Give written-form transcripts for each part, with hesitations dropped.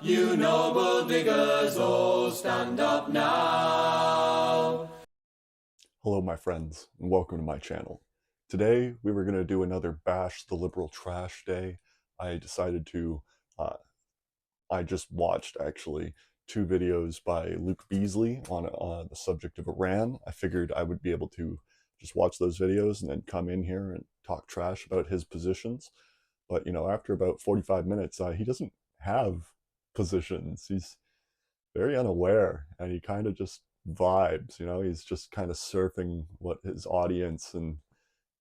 You noble diggers, all stand up now. Hello my friends, and welcome to my channel. Today we were going to do another Bash the Liberal Trash Day. I decided to, uh, I just watched actually two videos by Luke Beasley on the subject of Iran. I figured I would be able to just watch those videos and then come in here and talk trash about his positions. But you know, after about 45 minutes, he doesn't have positions. He's very unaware, and he kind of just vibes. You know, he's just kind of surfing what his audience and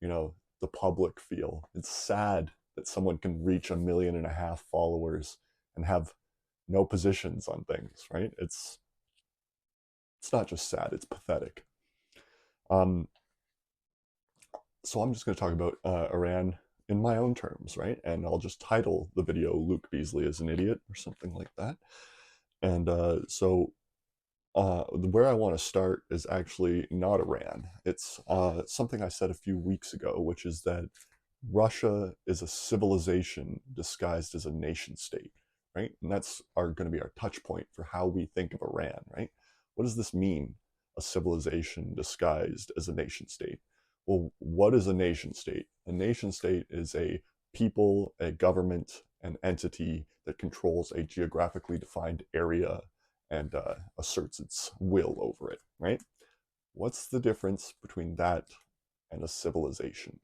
the public feel. It's sad that someone can reach 1.5 million followers and have no positions on things, right? It's not just sad, it's pathetic. um so I'm just going to talk about Iran in my own terms, right? And I'll just title the video Luke Beasley is an idiot or something like that. And where I want to start is actually not Iran. It's something I said a few weeks ago, which is that Russia is a civilization disguised as a nation state, right? And that's going to be our touch point for how we think of Iran, right? What does this mean, a civilization disguised as a nation state? Well, what is a nation state? A nation state is a people, a government, an entity that controls a geographically defined area and asserts its will over it, right? What's the difference between that and a civilization?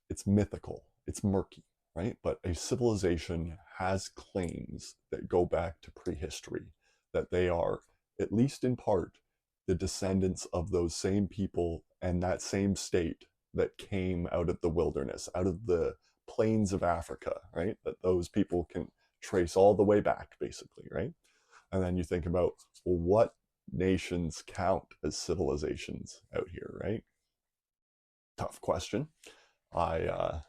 It's mythical, it's murky, right? But a civilization has claims that go back to prehistory, that they are, at least in part, the descendants of those same people and that same state that came out of the wilderness, out of the plains of Africa, right? That those people can trace all the way back, basically, right? And then you think about, well, what nations count as civilizations out here, right? Tough question. I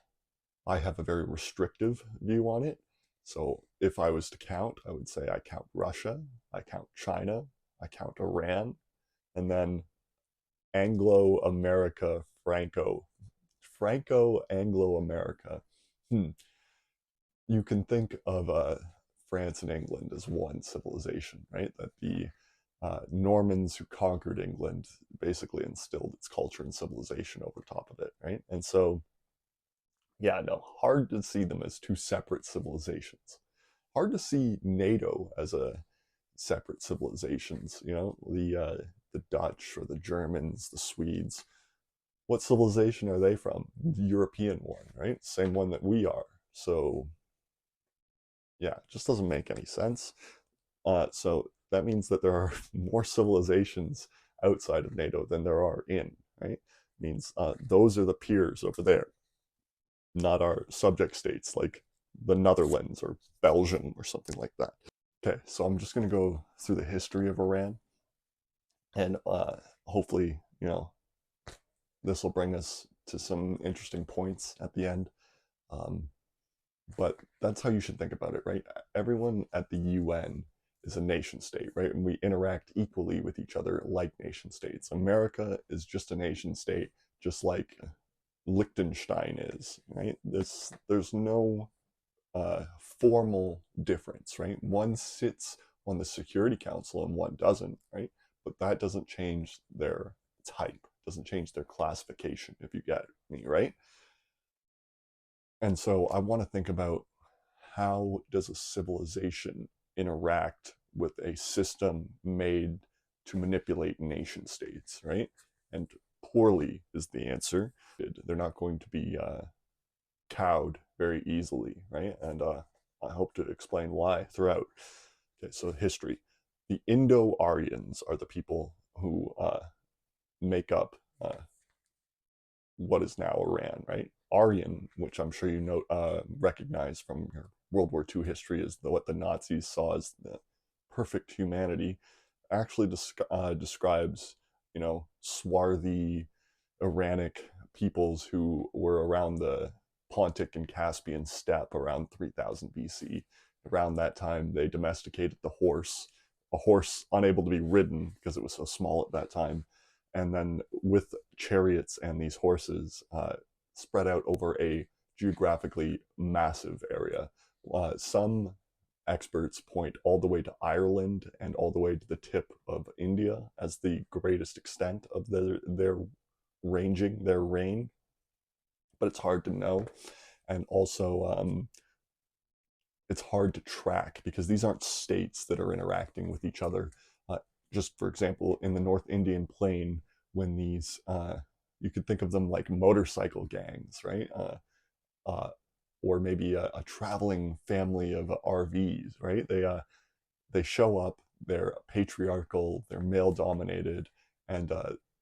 I have a very restrictive view on it. So if I was to count, I would say I count Russia, I count China, I count Iran, and then Anglo America, Franco Anglo America. You can think of France and England as one civilization, right? That the Normans who conquered England basically instilled its culture and civilization over top of it, right? And so, yeah, no, hard to see them as two separate civilizations. Hard to see NATO as a separate civilizations. You know, the Dutch or the Germans, the Swedes. What civilization are they from? The European one, right? Same one that we are. So yeah, it just doesn't make any sense. So that means that there are more civilizations outside of NATO than there are in, right? It means those are the peers over there, not our subject states like the Netherlands or Belgium or something like that. Okay, so I'm just going to go through the history of Iran, and hopefully, this will bring us to some interesting points at the end. Um, but that's how you should think about it, right? Everyone at the UN is a nation state, right? And we interact equally with each other like nation states. America is just a nation state, just like Liechtenstein is, right? There's no formal difference, right? One sits on the Security Council and one doesn't, right? But that doesn't change their type, doesn't change their classification, if you get me, right? And so I want to think about, how does a civilization interact with a system made to manipulate nation states, right? And poorly is the answer. They're not going to be cowed very easily, right? And I hope to explain why throughout. Okay, so history. The Indo-Aryans are the people who make up what is now Iran, right? Aryan, which I'm sure you know, recognize from your World War II history, is what the Nazis saw as the perfect humanity, actually describes, swarthy Iranic peoples who were around the Pontic and Caspian steppe around 3000 BC. Around that time, they domesticated the horse, a horse unable to be ridden because it was so small at that time, and then with chariots and these horses spread out over a geographically massive area. Some experts point all the way to Ireland and all the way to the tip of India as the greatest extent of their ranging, their reign, but it's hard to know. And also, it's hard to track because these aren't states that are interacting with each other. Uh, just for example, in the North Indian Plain, when these, you could think of them like motorcycle gangs, right? Uh, or maybe a traveling family of RVs, right? They show up, they're patriarchal, they're male dominated, and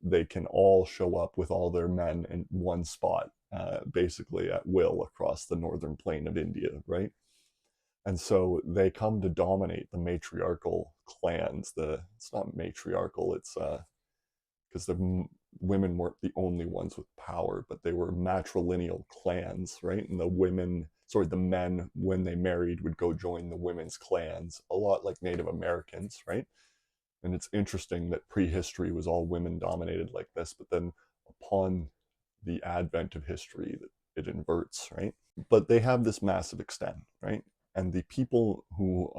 they can all show up with all their men in one spot, basically at will across the northern plain of India, right? And so they come to dominate the matriarchal clans. It's not matriarchal, it's because the women weren't the only ones with power, but they were matrilineal clans, right? And the men, when they married, would go join the women's clans, a lot like Native Americans, right? And it's interesting that prehistory was all women dominated like this, but then upon the advent of history, it inverts, right? But they have this massive extent, right? And the people who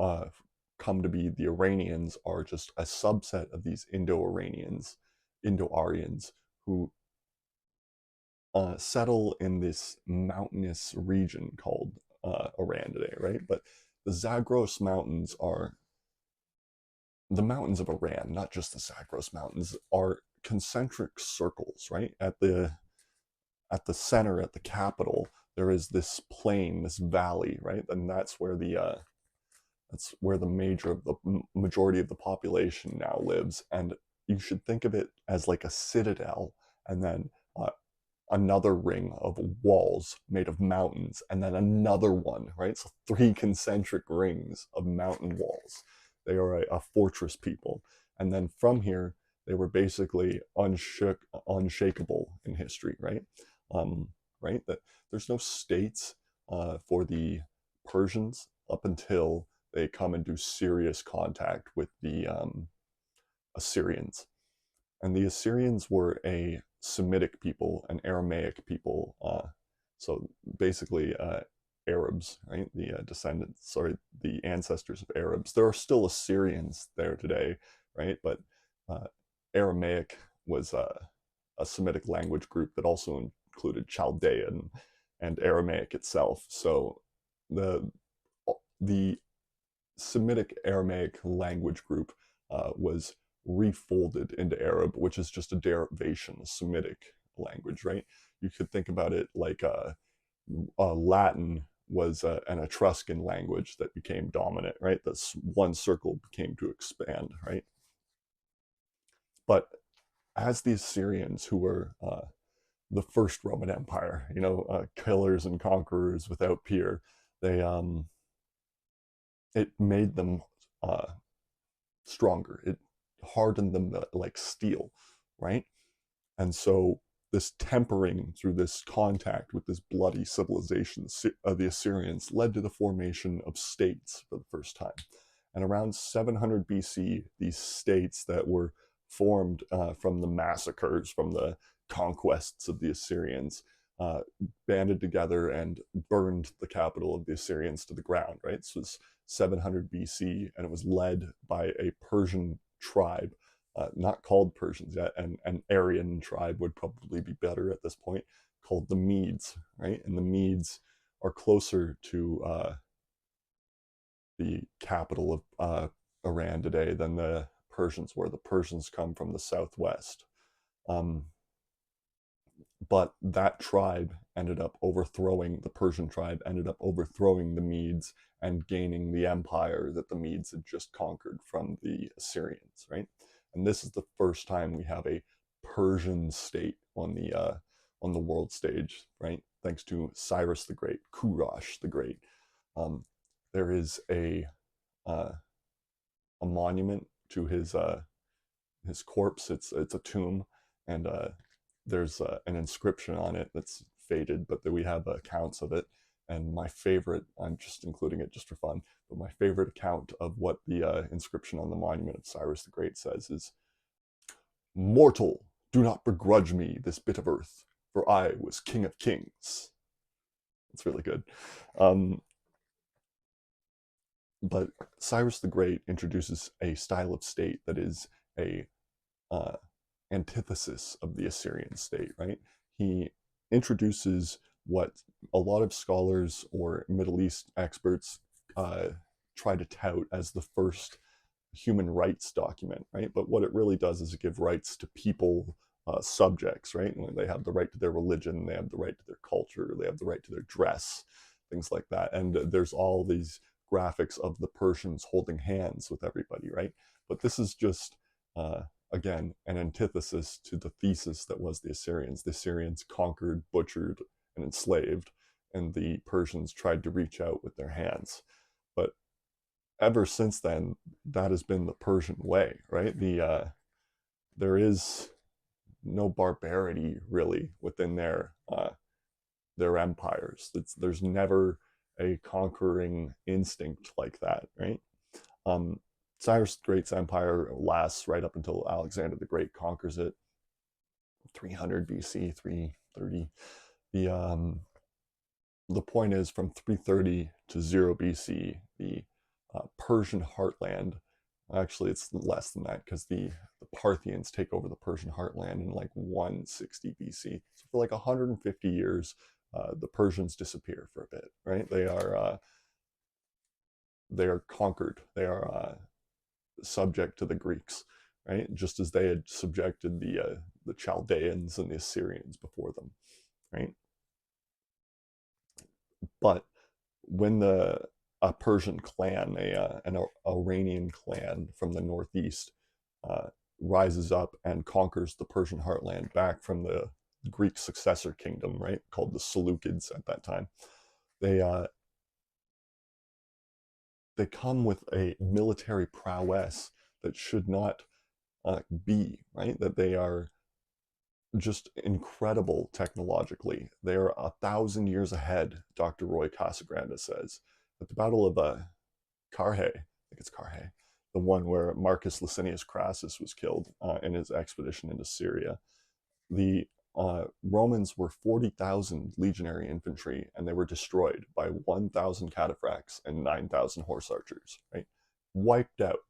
come to be the Iranians are just a subset of these Indo-Iranians, Indo-Aryans, who settle in this mountainous region called Iran today, right? But the Zagros Mountains are the mountains of Iran, not just the Zagros Mountains, are concentric circles, right? At the center, at the capital, there is this plain, this valley, right? And that's where the majority of the population now lives. And you should think of it as like a citadel, and then another ring of walls made of mountains, and then another one, right? So three concentric rings of mountain walls. They are a fortress people. And then from here, they were basically unshakable in history, right? Um, right? That there's no states for the Persians up until they come into serious contact with the Assyrians. And the Assyrians were a Semitic people, an Aramaic people. So basically, Arabs, right? The ancestors of Arabs. There are still Assyrians there today, right? But uh, Aramaic was a Semitic language group that also included Chaldean and Aramaic itself. So the the Semitic Aramaic language group was refolded into Arab, which is just a derivation, of Semitic language, right? You could think about it like Latin was an Etruscan language that became dominant, right? This one circle became to expand, right? But as the Assyrians, who were the first Roman Empire, killers and conquerors without peer, they it made them uh, stronger. It hardened them like steel, right? And so this tempering through this contact with this bloody civilization of the Assyrians led to the formation of states for the first time. And around 700 BC, these states that were formed from the massacres, from the conquests of the Assyrians, uh, banded together and burned the capital of the Assyrians to the ground, right? This was 700 BC, and it was led by a Persian tribe, not called Persians yet, and an Aryan tribe would probably be better at this point, called the Medes, right? And the Medes are closer to the capital of Iran today than the Persians were. The Persians come from the southwest. Um, but that tribe ended up overthrowing, the Persian tribe ended up overthrowing the Medes and gaining the empire that the Medes had just conquered from the Assyrians, right? And this is the first time we have a Persian state on the world stage, right? Thanks to Cyrus the Great, Kurash the Great. Um, there is uh, a monument to his corpse. It's a tomb, and there's an inscription on it that's faded, but we have accounts of it. And my favorite, I'm just including it just for fun, but my favorite account of what the inscription on the monument of Cyrus the Great says is, "Mortal, do not begrudge me this bit of earth, for I was king of kings." It's really good. Um, But Cyrus the Great introduces a style of state that is a uh, antithesis of the Assyrian state, right? He introduces what a lot of scholars or Middle East experts uh, try to tout as the first human rights document, right? But what it really does is give rights to people, subjects, right? And they have the right to their religion, they have the right to their culture, they have the right to their dress, things like that. And there's all these graphics of the Persians holding hands with everybody, right? But this is just, again, an antithesis to the thesis that was the Assyrians. The Assyrians conquered, butchered, and enslaved, and the Persians tried to reach out with their hands. But ever since then, that has been the Persian way, right? There is no barbarity really within their empires. There's never a conquering instinct like that, right? Um, Cyrus the Great's empire lasts right up until Alexander the Great conquers it, 300 BC, 330. The point is, from 330 to 0 BC, the Persian heartland, actually it's less than that because the Parthians take over the Persian heartland in like 160 BC. So for like 150 years, the Persians disappear for a bit, right? They are conquered. They are subject to the Greeks, right? Just as they had subjected the Chaldeans and the Assyrians before them, right? But when a Persian clan, an Iranian clan from the northeast, uh, rises up and conquers the Persian heartland back from the Greek successor kingdom, right, called the Seleucids at that time. They uh, they come with a military prowess that should not be, right. That they are just incredible technologically. They are 1,000 years ahead, Dr. Roy Casagrande says. At the Battle of Carrhae, I think it's Carrhae, the one where Marcus Licinius Crassus was killed in his expedition into Syria, the Romans were 40,000 legionary infantry, and they were destroyed by 1,000 cataphracts and 9,000 horse archers, right? Wiped out.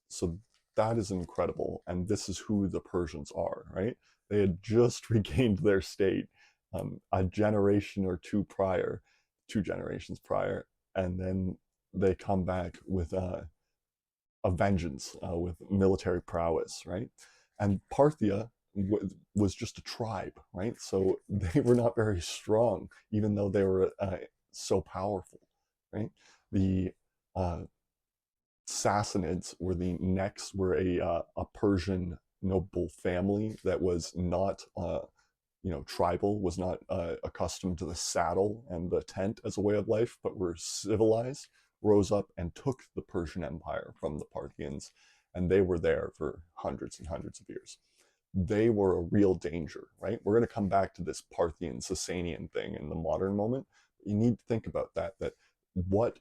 So that is incredible. And this is who the Persians are, right? They had just regained their state a generation or two prior, 2 generations prior, and then they come back with a vengeance, with military prowess, right? And Parthia was just a tribe, right? So they were not very strong, even though they were so powerful, right? The uh, Sassanids were a Persian noble family that was not tribal, was not accustomed to the saddle and the tent as a way of life, but were civilized, rose up and took the Persian Empire from the Parthians, and they were there for hundreds and hundreds of years. They were a real danger, right? We're going to come back to this Parthian Sasanian thing in the modern moment. You need to think about that what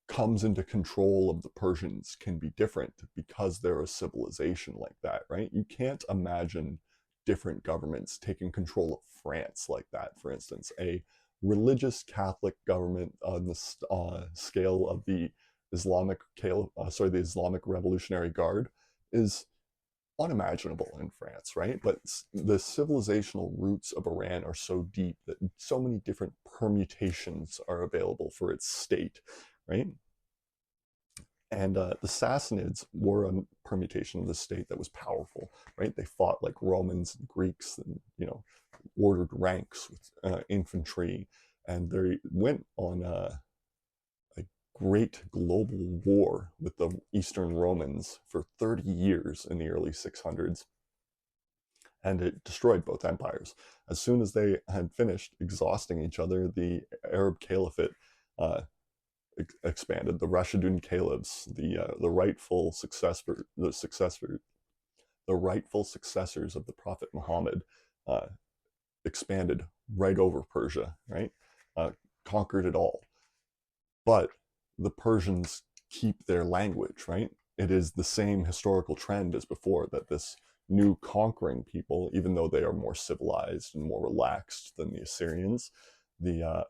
comes into control of the Persians can be different because they're a civilization like that, right? You can't imagine different governments taking control of France like that, for instance. A religious Catholic government on the scale of the the Islamic Revolutionary Guard is unimaginable in France, right? But the civilizational roots of Iran are so deep that so many different permutations are available for its state, right? And the Sassanids were a permutation of the state that was powerful, right? They fought like Romans and Greeks, and ordered ranks with infantry, and they went on a great global war with the Eastern Romans for 30 years in the early 600s, and it destroyed both empires. As soon as they had finished exhausting each other, the Arab Caliphate expanded. The Rashidun Caliphs, the rightful successors of the Prophet Muhammad, uh, expanded right over Persia, right? Conquered it all. But the Persians keep their language, right? It is the same historical trend as before, that this new conquering people, even though they are more civilized and more relaxed than the Assyrians, the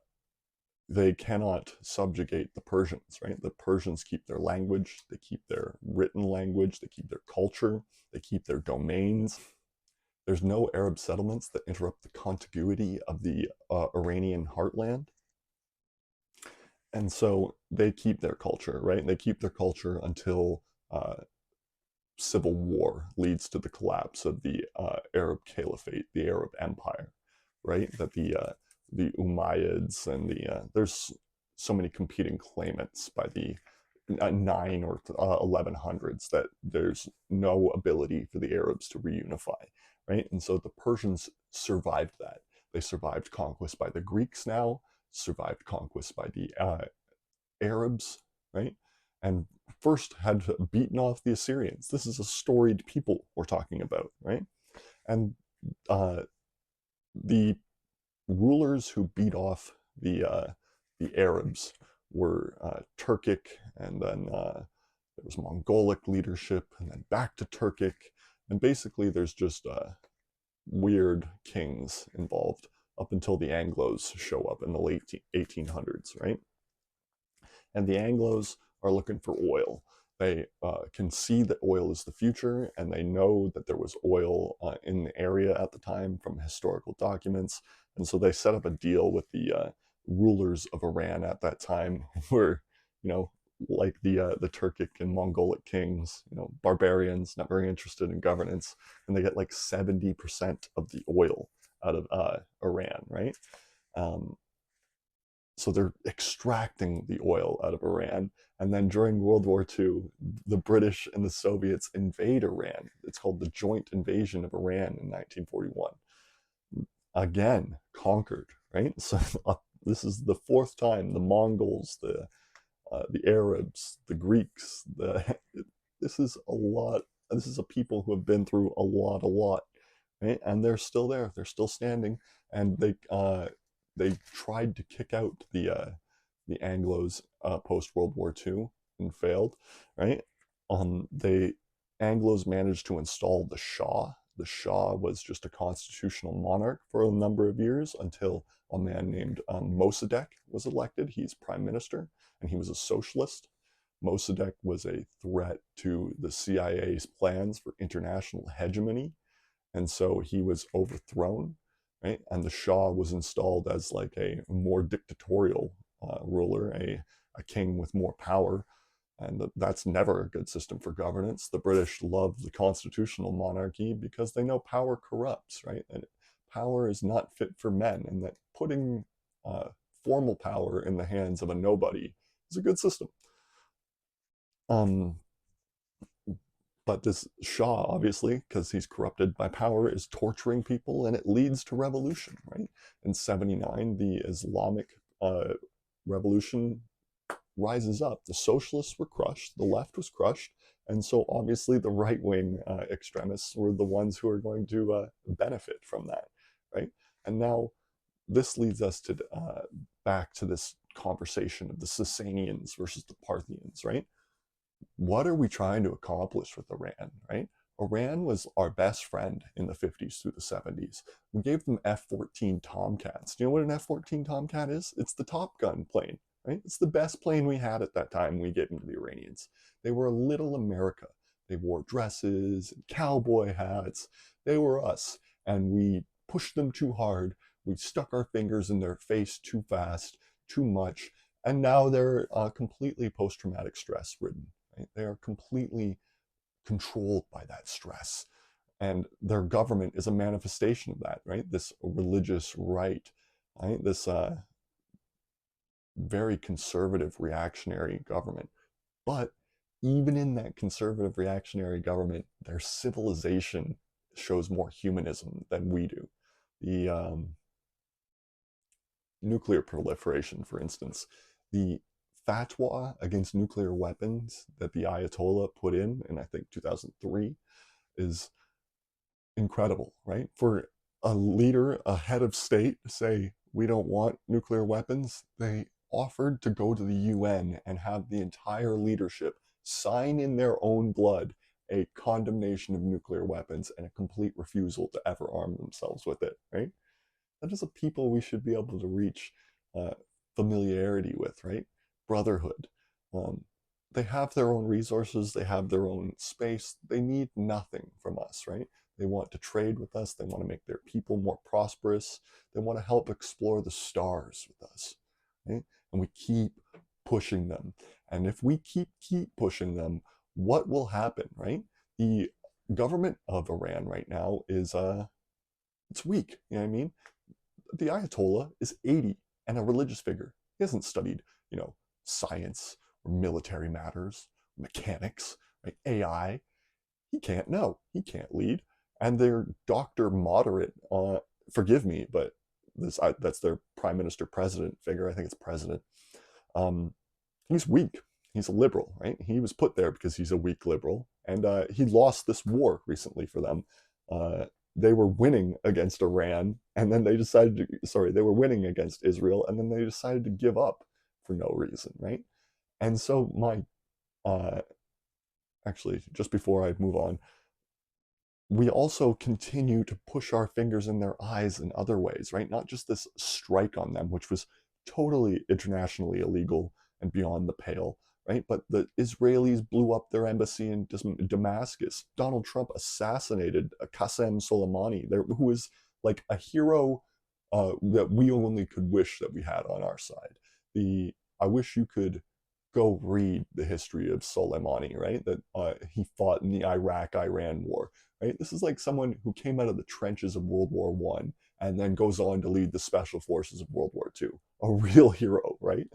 they cannot subjugate the Persians, right? The Persians keep their language, they keep their written language, they keep their culture, they keep their domains. There's no Arab settlements that interrupt the contiguity of the Iranian heartland. And so they keep their culture, right? They keep their culture until uh, civil war leads to the collapse of the Arab Caliphate, the Arab Empire, right? That the Umayyads and there's so many competing claimants by the 9 or 1100s that there's no ability for the Arabs to reunify, right? And so the Persians survived that. They survived conquest by the Greeks now, survived conquest by the Arabs, right? And first had beaten off the Assyrians. This is a storied people we're talking about, right? And uh, the rulers who beat off the Arabs were Turkic, and then there was Mongolic leadership, and then back to Turkic, and basically there's just weird kings involved up until the Anglos show up in the late 1800s, right? And the Anglos are looking for oil. They can see that oil is the future, and they know that there was oil in the area at the time from historical documents. And so they set up a deal with the rulers of Iran at that time, who were, you know, like the Turkic and Mongolic kings, you know, barbarians, not very interested in governance, and they get like 70% of the oil out of Iran, right? Um, so they're extracting the oil out of Iran. And then during World War II, the British and the Soviets invade Iran. It's called the Joint Invasion of Iran in 1941. Again, conquered, right? So this is the fourth time the Mongols, the Arabs, the Greeks, this is a lot. This is a people who have been through a lot, right? And they're still there. They're still standing, and they tried to kick out the Anglos post World War II and failed, right? The Anglos managed to install the Shah. The Shah was just a constitutional monarch for a number of years until a man named Mossadegh was elected. He's prime minister, and he was a socialist. Mossadegh was a threat to the CIA's plans for international hegemony, and so he was overthrown, right? And the Shah was installed as like a more dictatorial ruler, a king with more power, and that's never a good system for governance. The British love the constitutional monarchy because they know power corrupts, right? And power is not fit for men, and that putting uh, formal power in the hands of a nobody is a good system. Um, but this Shah, obviously, because he's corrupted by power, is torturing people, and it leads to revolution, right? In 79, the Islamic revolution rises up. The socialists were crushed, the left was crushed, and so obviously the right wing extremists were the ones who are going to benefit from that, right? And now this leads us to back to this conversation of the Sasanians versus the Parthians, right? What are we trying to accomplish with Iran, right? Iran was our best friend in the 50s through the 70s. We gave them F-14 Tomcats. Do you know what an F-14 Tomcat is? It's the Top Gun plane, right? It's the best plane we had at that time. We gave them to the Iranians. They were a little America. They wore dresses and cowboy hats. They were us, and we pushed them too hard. We stuck our fingers in their face too fast, too much, and now they're completely post-traumatic stress ridden. Right? They are completely controlled by that stress, and their government is a manifestation of that. Right, this religious right, right, this very conservative reactionary government. But even in that conservative reactionary government, their civilization shows more humanism than we do. The nuclear proliferation, for instance, the fatwa against nuclear weapons that the Ayatollah put in I think 2003, is incredible, right? For a leader, a head of state, to say we don't want nuclear weapons, they offered to go to the UN and have the entire leadership sign in their own blood a condemnation of nuclear weapons and a complete refusal to ever arm themselves with it, right? That is a people we should be able to reach uh, familiarity with, right? Brotherhood. Um, they have their own resources, they have their own space, they need nothing from us, right? They want to trade with us, they want to make their people more prosperous, they want to help explore the stars with us, right? And we keep pushing them. And if we keep pushing them, what will happen, right? The government of Iran right now is it's weak, you know what I mean? The Ayatollah is 80 and a religious figure. He hasn't studied, science or military matters, mechanics, right? AI. He can't know. He can't lead. And their doctor moderate, forgive me, but that's their prime minister president figure. I think it's president. Um, he's weak. He's a liberal, right? He was put there because he's a weak liberal, and he lost this war recently for them. Uh, they were winning against Iran, and then they decided to, sorry, they were winning against Israel, and then they decided to give up for no reason, right? And so uh, actually, just before I move on, we also continue to push our fingers in their eyes in other ways, right? Not just this strike on them, which was totally internationally illegal and beyond the pale, right? But the Israelis blew up their embassy in Damascus. Donald Trump assassinated Qasem Soleimani, who was like a hero that we only could wish that we had on our side. I wish you could go read the history of Soleimani, right? That he fought in the Iraq-Iran war, right? This is like someone who came out of the trenches of World War One and then goes on to lead the special forces of World War Two. A real hero, right?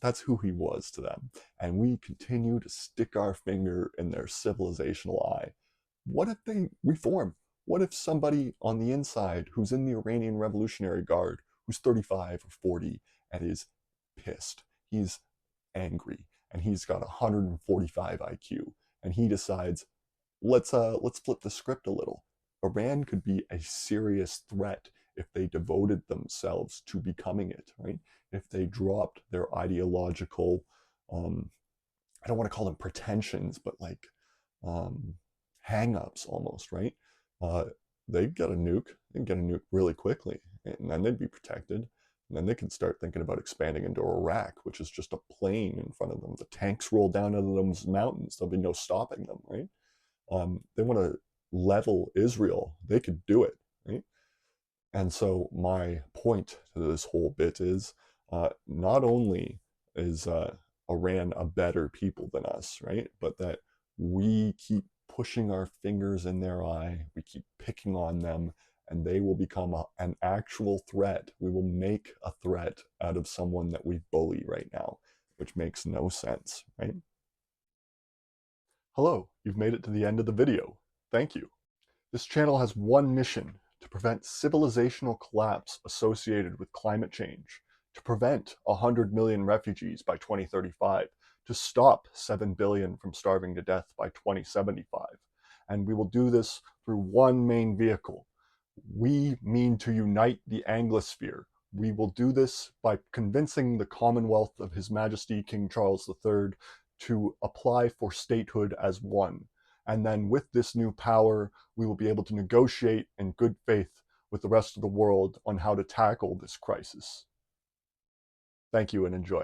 That's who he was to them. And we continue to stick our finger in their civilizational eye. What if they reform? What if somebody on the inside who's in the Iranian Revolutionary Guard, who's 35 or 40 and is pissed, he's angry, and he's got 145 IQ, and he decides, let's flip the script a little. Iran could be a serious threat if they devoted themselves to becoming it, right? If they dropped their ideological, I don't want to call them pretensions, but like um, hang-ups almost, right? Uh, they'd get a nuke, they'd get a nuke really quickly, and then they'd be protected. And then they could start thinking about expanding into Iraq, which is just a plain in front of them. The tanks roll down out of those mountains. There'll be no stopping them, right? They want to level Israel. They could do it, right? And so my point to this whole bit is not only is Iran a better people than us, right? But that we keep pushing our fingers in their eye, we keep picking on them, and they will become an actual threat. We will make a threat out of someone that we bully right now, which makes no sense, right? Hello, you've made it to the end of the video. Thank you. This channel has one mission: to prevent civilizational collapse associated with climate change, to prevent 100 million refugees by 2035, to stop 7 billion from starving to death by 2075. And we will do this through one main vehicle. We mean to unite the Anglosphere. We will do this by convincing the Commonwealth of His Majesty King Charles III to apply for statehood as one. And then with this new power, we will be able to negotiate in good faith with the rest of the world on how to tackle this crisis. Thank you and enjoy.